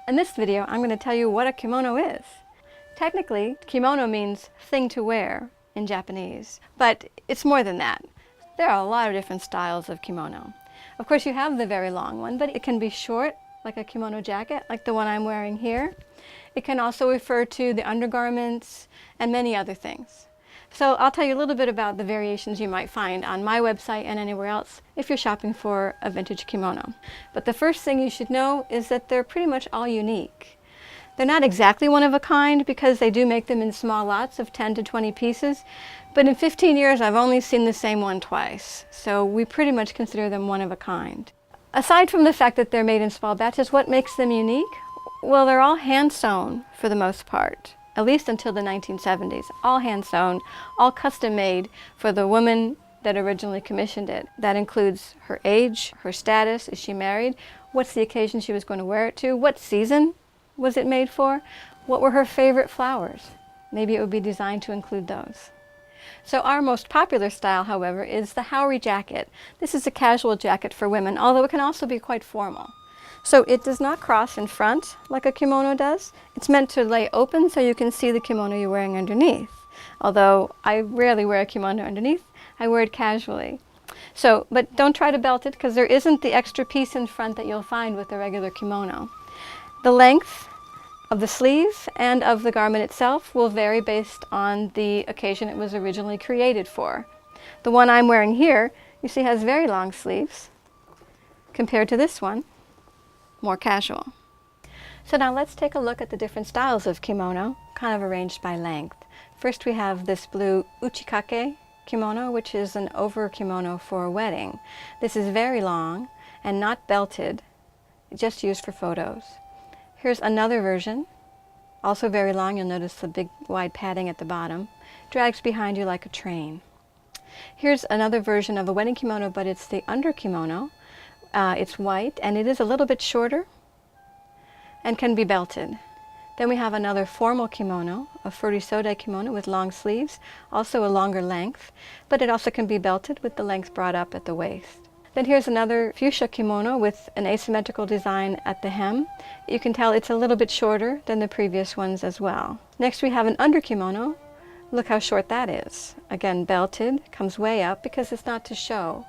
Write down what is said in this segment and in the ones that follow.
In this video, I'm going to tell you what a kimono is. Technically, kimono means thing to wear in Japanese, but it's more than that. There are a lot of different styles of kimono. Of course, you have the very long one, but it can be short, like a kimono jacket, like the one I'm wearing here. It can also refer to the undergarments and many other things. So I'll tell you a little bit about the variations you might find on my website and anywhere else if you're shopping for a vintage kimono. But the first thing you should know is that they're pretty much all unique. They're not exactly one of a kind because they do make them in small lots of 10 to 20 pieces, but in 15 years I've only seen the same one twice, so we pretty much consider them one of a kind. Aside from the fact that they're made in small batches, what makes them unique? Well, they're all hand-sewn for the most part. At least until the 1970s, all hand-sewn, all custom-made for the woman that originally commissioned it. That includes her age, her status, is she married, what's the occasion she was going to wear it to, what season was it made for, what were her favorite flowers. Maybe it would be designed to include those. So our most popular style, however, is the Howry Jacket. This is a casual jacket for women, although it can also be quite formal. So it does not cross in front like a kimono does. It's meant to lay open so you can see the kimono you're wearing underneath. Although I rarely wear a kimono underneath, I wear it casually. But don't try to belt it because there isn't the extra piece in front that you'll find with the regular kimono. The length of the sleeve and of the garment itself will vary based on the occasion it was originally created for. The one I'm wearing here, you see, has very long sleeves compared to this one, more casual. So now let's take a look at the different styles of kimono, kind of arranged by length. First we have this blue uchikake kimono, which is an over kimono for a wedding. This is very long and not belted, just used for photos. Here's another version, also very long. You'll notice the big wide padding at the bottom. Drags behind you like a train. Here's another version of a wedding kimono, but it's the under kimono. It's white and it is a little bit shorter and can be belted. Then we have another formal kimono, a furisode kimono with long sleeves, also a longer length, but it also can be belted with the length brought up at the waist. Then here's another Fuchsia Kimono with an asymmetrical design at the hem. You can tell it's a little bit shorter than the previous ones as well. Next we have an under kimono. Look how short that is. Again, belted, comes way up because it's not to show.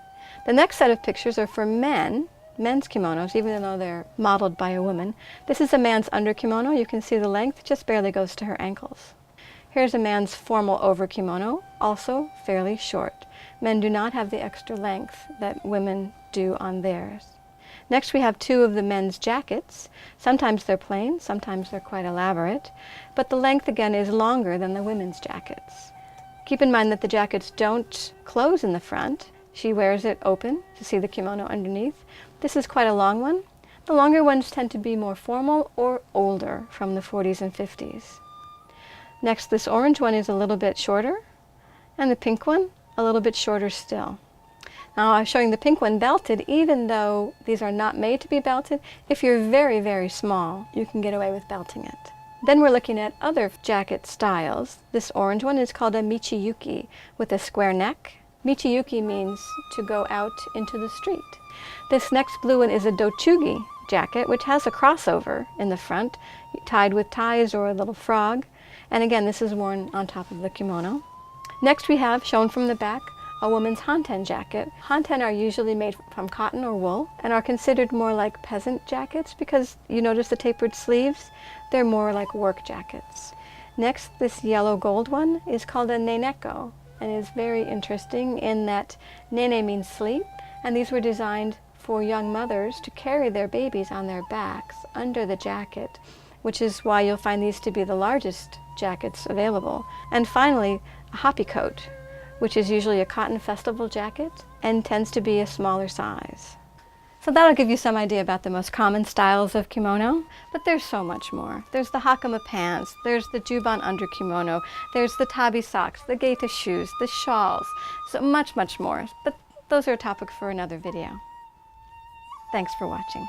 The next set of pictures are for men's kimonos, even though they're modeled by a woman. This is a man's under kimono. You can see the length just barely goes to her ankles. Here's a man's formal over kimono, also fairly short. Men do not have the extra length that women do on theirs. Next we have two of the men's jackets. Sometimes they're plain, sometimes they're quite elaborate, but the length again is longer than the women's jackets. Keep in mind that the jackets don't close in the front. She wears it open to see the kimono underneath. This is quite a long one. The longer ones tend to be more formal or older, from the 40s and 50s. Next, this orange one is a little bit shorter, and the pink one a little bit shorter still. Now I'm showing the pink one belted, even though these are not made to be belted. If you're very, very small, you can get away with belting it. Then we're looking at other jacket styles. This orange one is called a michiyuki with a square neck. Michiyuki means to go out into the street. This next blue one is a dochugi jacket, which has a crossover in the front, tied with ties or a little frog. And again, this is worn on top of the kimono. Next we have, shown from the back, a woman's hanten jacket. Hanten are usually made from cotton or wool and are considered more like peasant jackets because you notice the tapered sleeves. They're more like work jackets. Next, this yellow gold one is called a neneko and is very interesting in that nene means sleep, and these were designed for young mothers to carry their babies on their backs under the jacket, which is why you'll find these to be the largest jackets available. And finally, a happy coat, which is usually a cotton festival jacket and tends to be a smaller size. So that'll give you some idea about the most common styles of kimono, but there's so much more. There's the hakama pants, there's the juban under kimono, there's the tabi socks, the geita shoes, the shawls, so much, much more. But those are a topic for another video. Thanks for watching.